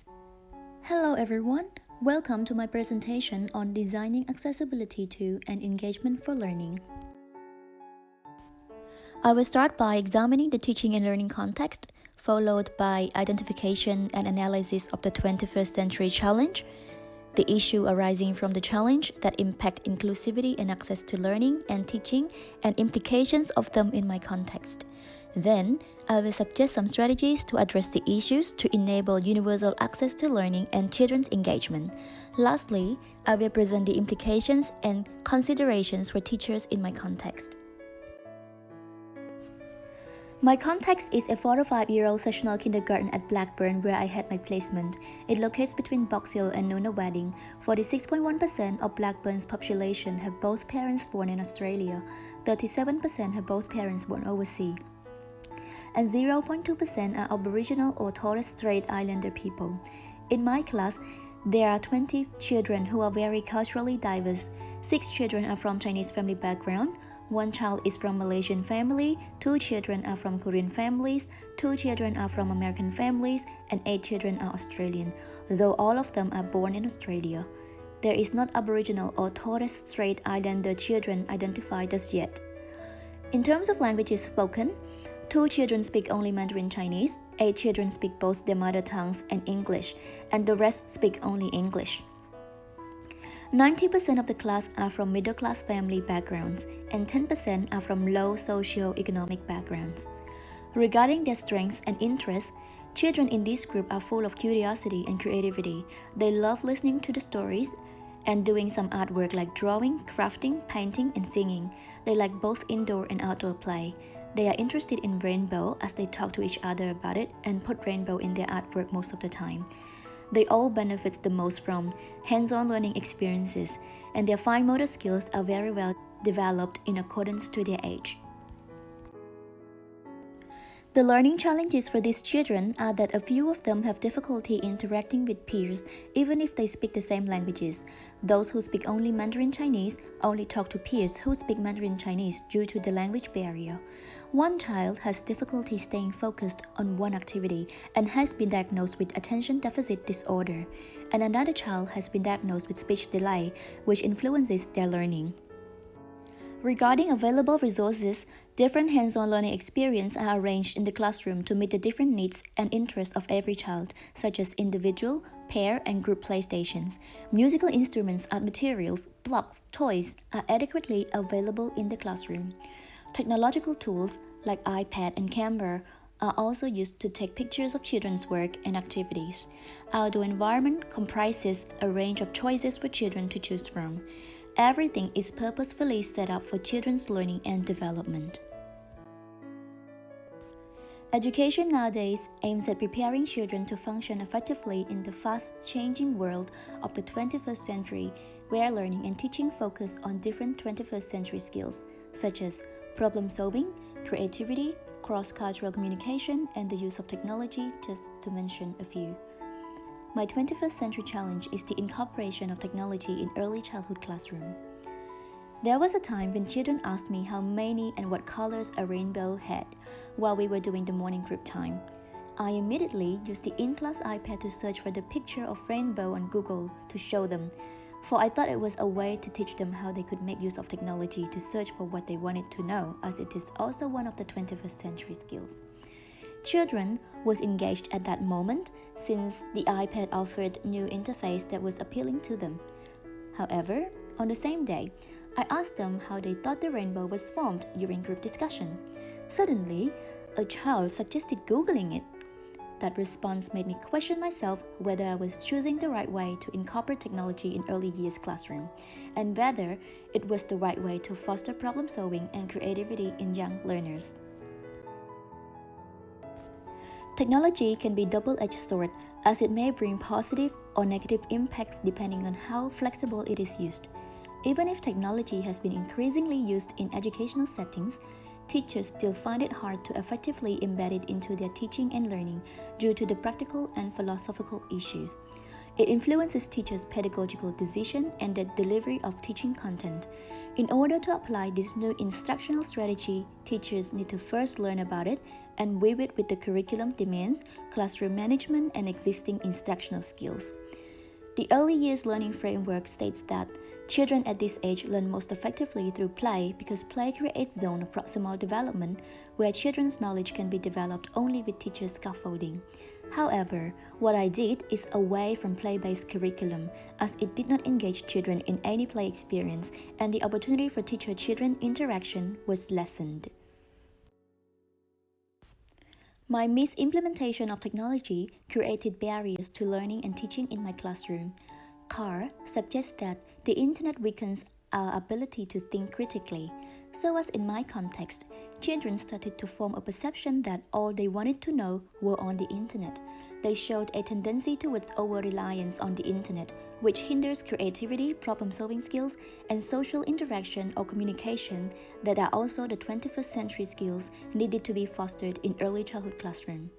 Hello everyone, welcome to my presentation on designing accessibility to and engagement for learning. I will start by examining the teaching and learning context, followed by identification and analysis of the 21st century challenge, the issue arising from the challenge that impact inclusivity and access to learning and teaching, and implications of them in my context. Then, I will suggest some strategies to address the issues to enable universal access to learning and children's engagement. Lastly, I will present the implications and considerations for teachers in my context. My context is a 4 to 5-year-old sectional kindergarten at Blackburn where I had my placement. It locates between Box Hill and Nunawading. 46.1% of Blackburn's population have both parents born in Australia. 37% have both parents born overseas. And 0.2% are Aboriginal or Torres Strait Islander people. In my class, there are 20 children who are very culturally diverse. 6 children are from Chinese family background, 1 child is from Malaysian family, 2 children are from Korean families, 2 children are from American families, and 8 children are Australian, though all of them are born in Australia. There is not Aboriginal or Torres Strait Islander children identified as yet. In terms of languages spoken, 2 children speak only Mandarin Chinese, 8 children speak both their mother tongues and English, and the rest speak only English. 90% of the class are from middle-class family backgrounds, and 10% are from low socio-economic backgrounds. Regarding their strengths and interests, children in this group are full of curiosity and creativity. They love listening to the stories and doing some artwork like drawing, crafting, painting, and singing. They like both indoor and outdoor play. They are interested in rainbow as they talk to each other about it and put rainbow in their artwork most of the time. They all benefit the most from hands-on learning experiences, and their fine motor skills are very well developed in accordance to their age. The learning challenges for these children are that a few of them have difficulty interacting with peers even if they speak the same languages. Those who speak only Mandarin Chinese only talk to peers who speak Mandarin Chinese due to the language barrier. 1 child has difficulty staying focused on one activity and has been diagnosed with attention deficit disorder, and another child has been diagnosed with speech delay, which influences their learning. Regarding available resources, different hands-on learning experiences are arranged in the classroom to meet the different needs and interests of every child, such as individual, pair, and group playstations. Musical instruments, art materials, blocks, toys are adequately available in the classroom. Technological tools like iPad and camera are also used to take pictures of children's work and activities. Outdoor environment comprises a range of choices for children to choose from. Everything is purposefully set up for children's learning and development. Education nowadays aims at preparing children to function effectively in the fast-changing world of the 21st century, where learning and teaching focus on different 21st century skills, such as problem-solving, creativity, cross-cultural communication, and the use of technology, just to mention a few. My 21st century challenge is the incorporation of technology in early childhood classroom. There was a time when children asked me how many and what colors a rainbow had while we were doing the morning group time. I immediately used the in-class iPad to search for the picture of rainbow on Google to show them, for I thought it was a way to teach them how they could make use of technology to search for what they wanted to know, as it is also one of the 21st century skills. Children was engaged at that moment since the iPad offered new interface that was appealing to them. However, on the same day, I asked them how they thought the rainbow was formed during group discussion. Suddenly, a child suggested Googling it. That response made me question myself whether I was choosing the right way to incorporate technology in early years classroom, and whether it was the right way to foster problem solving and creativity in young learners. Technology can be double-edged sword, as it may bring positive or negative impacts depending on how flexible it is used. Even if technology has been increasingly used in educational settings, teachers still find it hard to effectively embed it into their teaching and learning due to the practical and philosophical issues. It influences teachers' pedagogical decision and the delivery of teaching content. In order to apply this new instructional strategy, teachers need to first learn about it, and weave it with the curriculum demands, classroom management, and existing instructional skills. The Early Years Learning Framework states that children at this age learn most effectively through play because play creates zone of proximal development where children's knowledge can be developed only with teacher scaffolding. However, what I did is away from play-based curriculum as it did not engage children in any play experience and the opportunity for teacher-children interaction was lessened. My misimplementation of technology created barriers to learning and teaching in my classroom. Carr suggests that the internet weakens our ability to think critically. So as in my context, children started to form a perception that all they wanted to know were on the internet. They showed a tendency towards over-reliance on the internet, which hinders creativity, problem-solving skills, and social interaction or communication that are also the 21st century skills needed to be fostered in early childhood classroom.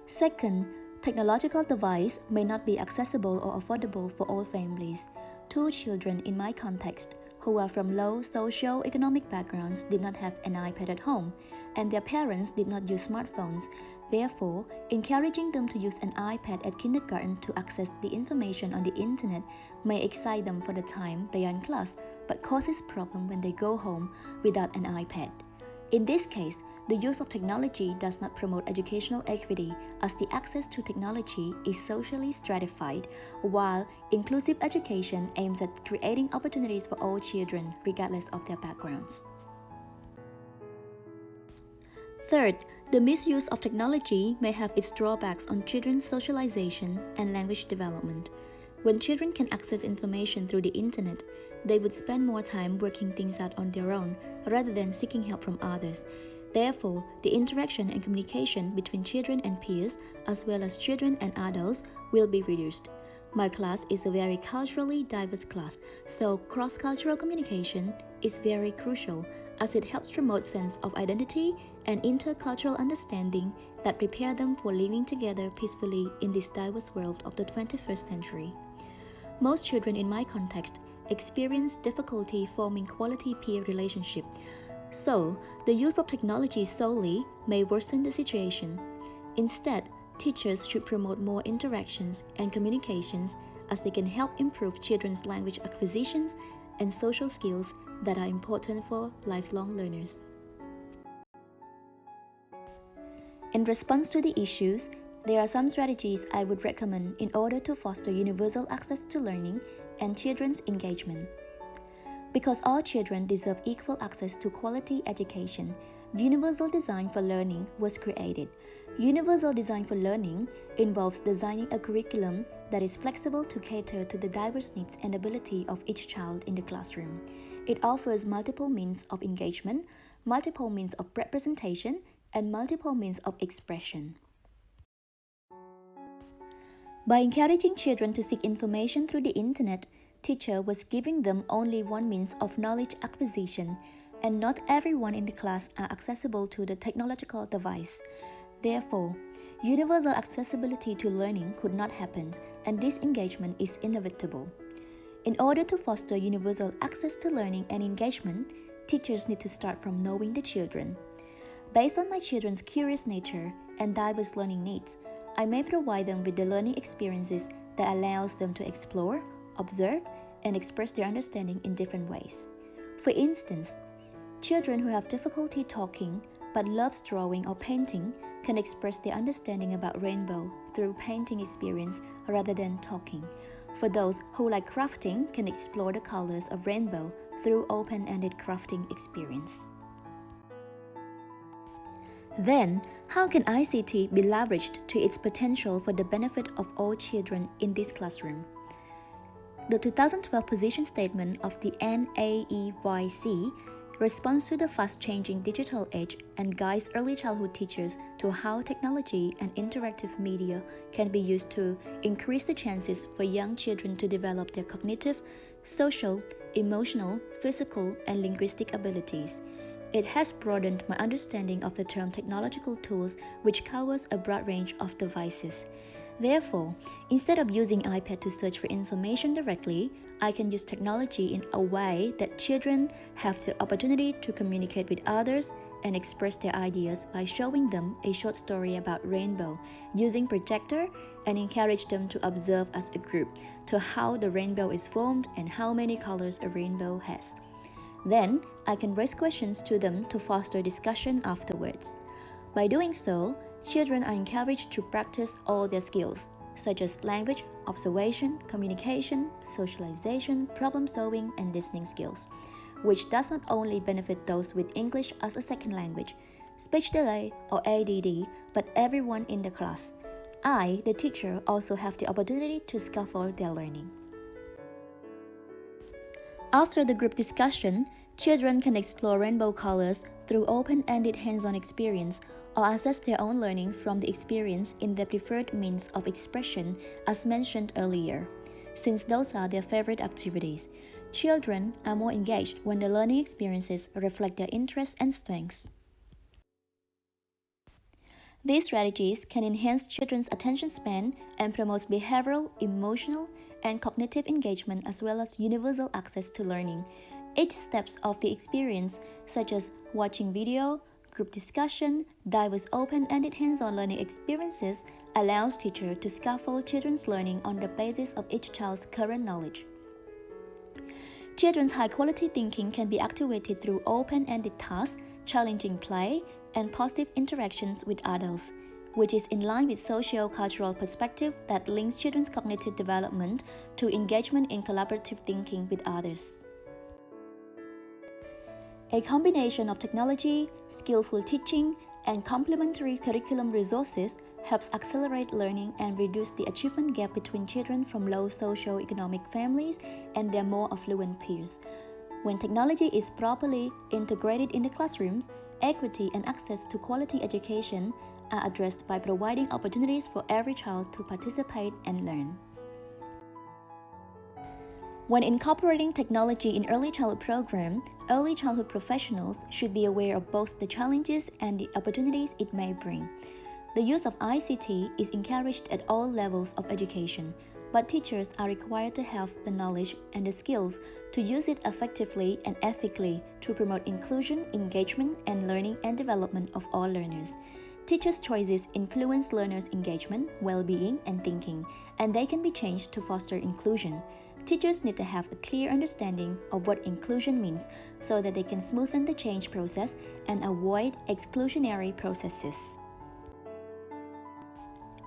Second, technological device may not be accessible or affordable for all families. Two children in my context who are from low socio-economic backgrounds did not have an iPad at home, and their parents did not use smartphones. Therefore, encouraging them to use an iPad at kindergarten to access the information on the internet may excite them for the time they are in class, but causes problem when they go home without an iPad. In this case, the use of technology does not promote educational equity as the access to technology is socially stratified, while inclusive education aims at creating opportunities for all children regardless of their backgrounds. Third, the misuse of technology may have its drawbacks on children's socialization and language development. When children can access information through the internet, they would spend more time working things out on their own rather than seeking help from others. Therefore, the interaction and communication between children and peers, as well as children and adults, will be reduced. My class is a very culturally diverse class, so cross-cultural communication is very crucial as it helps promote sense of identity and intercultural understanding that prepare them for living together peacefully in this diverse world of the 21st century. Most children in my context experience difficulty forming quality peer relationship, so the use of technology solely may worsen the situation. Instead, teachers should promote more interactions and communications as they can help improve children's language acquisitions and social skills that are important for lifelong learners. In response to the issues, there are some strategies I would recommend in order to foster universal access to learning and children's engagement. Because all children deserve equal access to quality education, Universal Design for Learning was created. Universal Design for Learning involves designing a curriculum that is flexible to cater to the diverse needs and ability of each child in the classroom. It offers multiple means of engagement, multiple means of representation, and multiple means of expression. By encouraging children to seek information through the internet, teacher was giving them only one means of knowledge acquisition, and not everyone in the class are accessible to the technological device. Therefore, universal accessibility to learning could not happen, and this engagement is inevitable. In order to foster universal access to learning and engagement, teachers need to start from knowing the children. Based on my children's curious nature and diverse learning needs, I may provide them with the learning experiences that allows them to explore, observe, and express their understanding in different ways. For instance, children who have difficulty talking but loves drawing or painting can express their understanding about rainbow through painting experience rather than talking. For those who like crafting can explore the colors of rainbow through open-ended crafting experience. Then, how can ICT be leveraged to its potential for the benefit of all children in this classroom? The 2012 position statement of the NAEYC responds to the fast-changing digital age and guides early childhood teachers to how technology and interactive media can be used to increase the chances for young children to develop their cognitive, social, emotional, physical, and linguistic abilities. It has broadened my understanding of the term technological tools, which covers a broad range of devices. Therefore, instead of using iPad to search for information directly, I can use technology in a way that children have the opportunity to communicate with others and express their ideas by showing them a short story about rainbow using projector, and encourage them to observe as a group to how the rainbow is formed and how many colors a rainbow has. Then, I can raise questions to them to foster discussion afterwards. By doing so, children are encouraged to practice all their skills, such as language, observation, communication, socialization, problem solving, and listening skills, which does not only benefit those with English as a second language, speech delay, or ADD, but everyone in the class. I, the teacher, also have the opportunity to scaffold their learning. After the group discussion, children can explore rainbow colors through open-ended hands-on experience or assess their own learning from the experience in their preferred means of expression as mentioned earlier. Since those are their favorite activities, children are more engaged when the learning experiences reflect their interests and strengths. These strategies can enhance children's attention span and promote behavioral, emotional, and cognitive engagement as well as universal access to learning. Each steps of the experience, such as watching video, group discussion, diverse open-ended hands-on learning experiences, allows teachers to scaffold children's learning on the basis of each child's current knowledge. Children's high-quality thinking can be activated through open-ended tasks, challenging play, and positive interactions with adults, which is in line with socio-cultural perspective that links children's cognitive development to engagement in collaborative thinking with others. A combination of technology, skillful teaching, and complementary curriculum resources helps accelerate learning and reduce the achievement gap between children from low socio-economic families and their more affluent peers. When technology is properly integrated in the classrooms, equity and access to quality education are addressed by providing opportunities for every child to participate and learn. When incorporating technology in early childhood program, early childhood professionals should be aware of both the challenges and the opportunities it may bring. The use of ICT is encouraged at all levels of education, but teachers are required to have the knowledge and the skills to use it effectively and ethically to promote inclusion, engagement, and learning and development of all learners. Teachers' choices influence learners' engagement, well-being, and thinking, and they can be changed to foster inclusion. Teachers need to have a clear understanding of what inclusion means so that they can smoothen the change process and avoid exclusionary processes.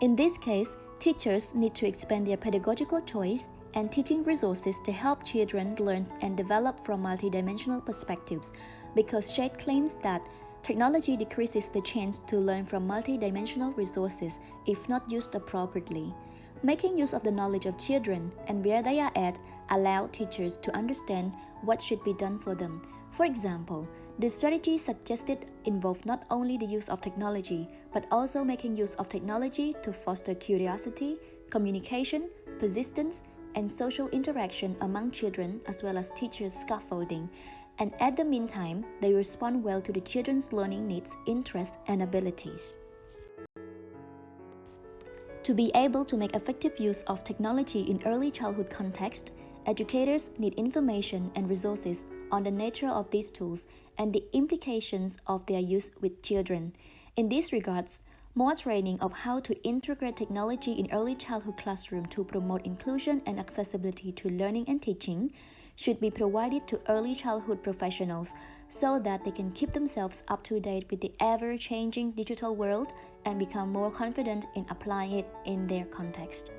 In this case, teachers need to expand their pedagogical choice and teaching resources to help children learn and develop from multidimensional perspectives, because Shade claims that technology decreases the chance to learn from multidimensional resources if not used appropriately. Making use of the knowledge of children and where they are at allow teachers to understand what should be done for them. For example, the strategy suggested involve not only the use of technology, but also making use of technology to foster curiosity, communication, persistence, and social interaction among children as well as teachers' scaffolding. And at the meantime, they respond well to the children's learning needs, interests, and abilities. To be able to make effective use of technology in early childhood context, educators need information and resources on the nature of these tools and the implications of their use with children. In these regards, more training of how to integrate technology in early childhood classroom to promote inclusion and accessibility to learning and teaching should be provided to early childhood professionals so that they can keep themselves up to date with the ever-changing digital world and become more confident in applying it in their context.